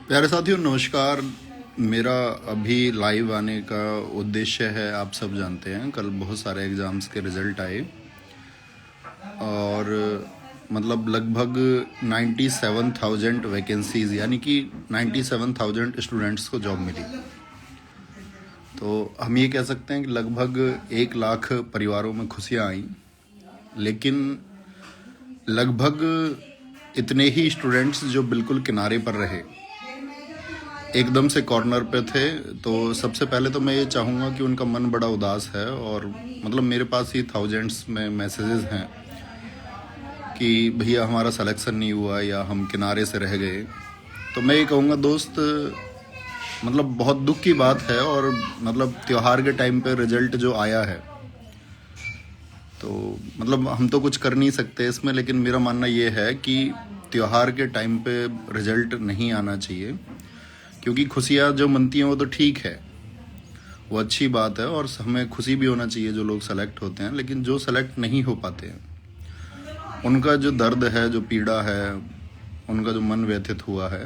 प्यारे साथियों नमस्कार। मेरा अभी लाइव आने का उद्देश्य है, आप सब जानते हैं कल बहुत सारे एग्ज़ाम्स के रिज़ल्ट आए और मतलब लगभग 97,000 वैकेंसीज़ यानी कि 97,000 स्टूडेंट्स को जॉब मिली। तो हम ये कह सकते हैं कि लगभग 1 लाख परिवारों में खुशियाँ आई, लेकिन लगभग इतने ही स्टूडेंट्स जो बिल्कुल किनारे पर रहे, एकदम से कॉर्नर पे थे। तो सबसे पहले तो मैं ये चाहूँगा कि उनका मन बड़ा उदास है और मतलब मेरे पास ही थाउजेंड्स में मैसेजेस हैं कि भैया हमारा सिलेक्शन नहीं हुआ या हम किनारे से रह गए। तो मैं ये कहूँगा दोस्त, मतलब बहुत दुख की बात है और मतलब त्यौहार के टाइम पे रिजल्ट जो आया है तो मतलब हम तो कुछ कर नहीं सकते इसमें, लेकिन मेरा मानना ये है कि त्यौहार के टाइम पे रिजल्ट नहीं आना चाहिए, क्योंकि खुशियाँ जो मनती हैं वो तो ठीक है, वो अच्छी बात है और हमें खुशी भी होना चाहिए जो लोग सेलेक्ट होते हैं। लेकिन जो सेलेक्ट नहीं हो पाते हैं उनका जो दर्द है, जो पीड़ा है, उनका जो मन व्यथित हुआ है,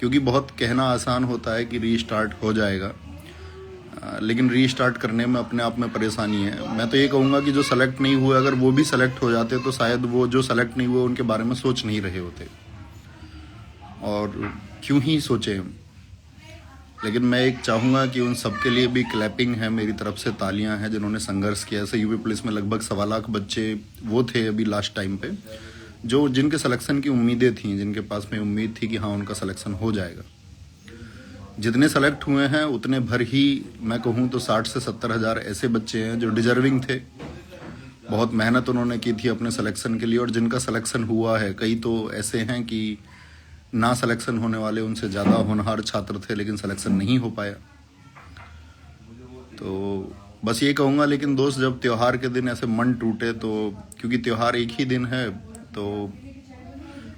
क्योंकि बहुत कहना आसान होता है कि रीस्टार्ट हो जाएगा, लेकिन रीस्टार्ट करने में अपने आप में परेशानी है। मैं तो ये कहूँगा कि जो सेलेक्ट नहीं हुए अगर वो भी सेलेक्ट हो जाते तो शायद वो जो सेलेक्ट नहीं हुए उनके बारे में सोच नहीं रहे होते, और क्यों ही सोचें। लेकिन मैं एक चाहूँगा कि उन सबके लिए भी क्लैपिंग है मेरी तरफ से, तालियां हैं जिन्होंने संघर्ष किया। ऐसे यूपी पुलिस में लगभग 1.25 लाख बच्चे वो थे अभी लास्ट टाइम पे जो जिनके सिलेक्शन की उम्मीदें थीं, जिनके पास में उम्मीद थी कि हाँ उनका सिलेक्शन हो जाएगा। जितने सेलेक्ट हुए हैं उतने भर ही मैं कहूँ तो 60 से 70 हज़ार ऐसे बच्चे हैं जो डिजर्विंग थे, बहुत मेहनत उन्होंने की थी अपने सिलेक्शन के लिए, और जिनका सिलेक्शन हुआ है। कई तो ऐसे हैं कि ना सिलेक्शन होने वाले उनसे ज़्यादा होनहार छात्र थे लेकिन सिलेक्शन नहीं हो पाया। तो बस ये कहूँगा, लेकिन दोस्त जब त्यौहार के दिन ऐसे मन टूटे तो, क्योंकि त्यौहार एक ही दिन है, तो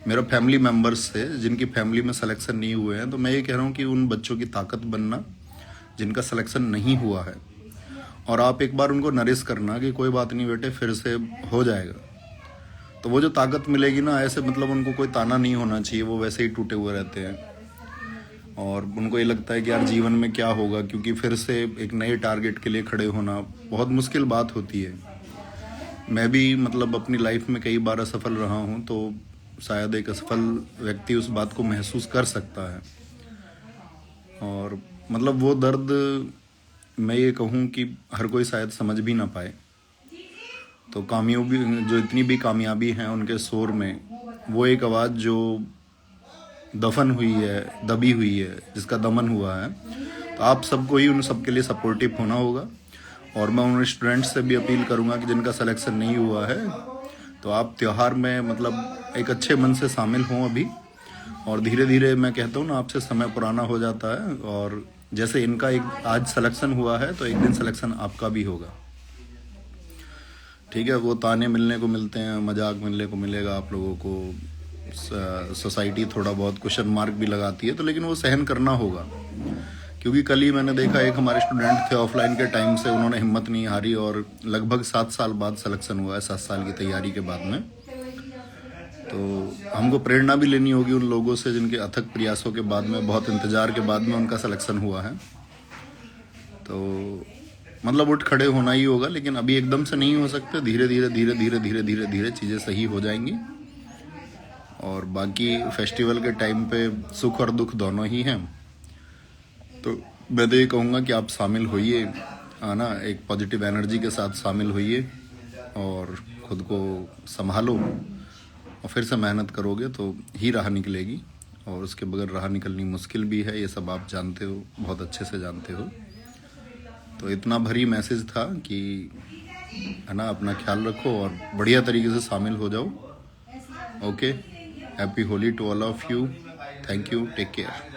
मेरा फैमिली मेम्बर्स से जिनकी फैमिली में सिलेक्शन नहीं हुए हैं, तो मैं ये कह रहा हूँ कि उन बच्चों की ताकत बनना जिनका सिलेक्शन नहीं हुआ है, और आप एक बार उनको नरिश करना कि कोई बात नहीं बेटे फिर से हो जाएगा। तो वो जो ताकत मिलेगी ना, ऐसे मतलब उनको कोई ताना नहीं होना चाहिए, वो वैसे ही टूटे हुए रहते हैं और उनको ये लगता है कि यार जीवन में क्या होगा, क्योंकि फिर से एक नए टारगेट के लिए खड़े होना बहुत मुश्किल बात होती है। मैं भी मतलब अपनी लाइफ में कई बार असफल रहा हूँ, तो शायद एक असफल व्यक्ति उस बात को महसूस कर सकता है, और मतलब वो दर्द मैं ये कहूँ कि हर कोई शायद समझ भी ना पाए। तो कामयाबी जो इतनी भी कामयाबी हैं उनके शोर में वो एक आवाज़ जो दफन हुई है, दबी हुई है, जिसका दमन हुआ है, तो आप सबको ही उन सबके लिए सपोर्टिव होना होगा। और मैं उन स्टूडेंट्स से भी अपील करूंगा कि जिनका सिलेक्शन नहीं हुआ है तो आप त्यौहार में मतलब एक अच्छे मन से शामिल हों अभी, और धीरे धीरे मैं कहता हूँ ना आपसे समय पुराना हो जाता है, और जैसे इनका एक आज सिलेक्शन हुआ है तो एक दिन सिलेक्शन आपका भी होगा। ठीक है, वो ताने मिलने को मिलते हैं, मजाक मिलने को मिलेगा आप लोगों को, सोसाइटी थोड़ा बहुत क्वेश्चन मार्क भी लगाती है, तो लेकिन वो सहन करना होगा। क्योंकि कल ही मैंने देखा एक हमारे स्टूडेंट थे ऑफलाइन के टाइम से, उन्होंने हिम्मत नहीं हारी और लगभग 7 साल बाद सिलेक्शन हुआ है, 7 साल की तैयारी के बाद में। तो हमको प्रेरणा भी लेनी होगी उन लोगों से जिनके अथक प्रयासों के बाद में, बहुत इंतजार के बाद में उनका सिलेक्शन हुआ है। तो मतलब उठ खड़े होना ही होगा, लेकिन अभी एकदम से नहीं हो सकते, धीरे धीरे धीरे धीरे धीरे धीरे धीरे चीज़ें सही हो जाएंगी। और बाकी फेस्टिवल के टाइम पे सुख और दुख दोनों ही हैं, तो मैं तो ये कहूँगा कि आप शामिल होइए, आना एक पॉजिटिव एनर्जी के साथ शामिल होइए और खुद को संभालो, और फिर से मेहनत करोगे तो ही राह निकलेगी, और उसके बगैर राह निकलनी मुश्किल भी है, ये सब आप जानते हो, बहुत अच्छे से जानते हो। तो इतना भरी मैसेज था कि है ना, अपना ख्याल रखो और बढ़िया तरीके से शामिल हो जाओ। Okay, happy Holi to all of you, thank you, take care.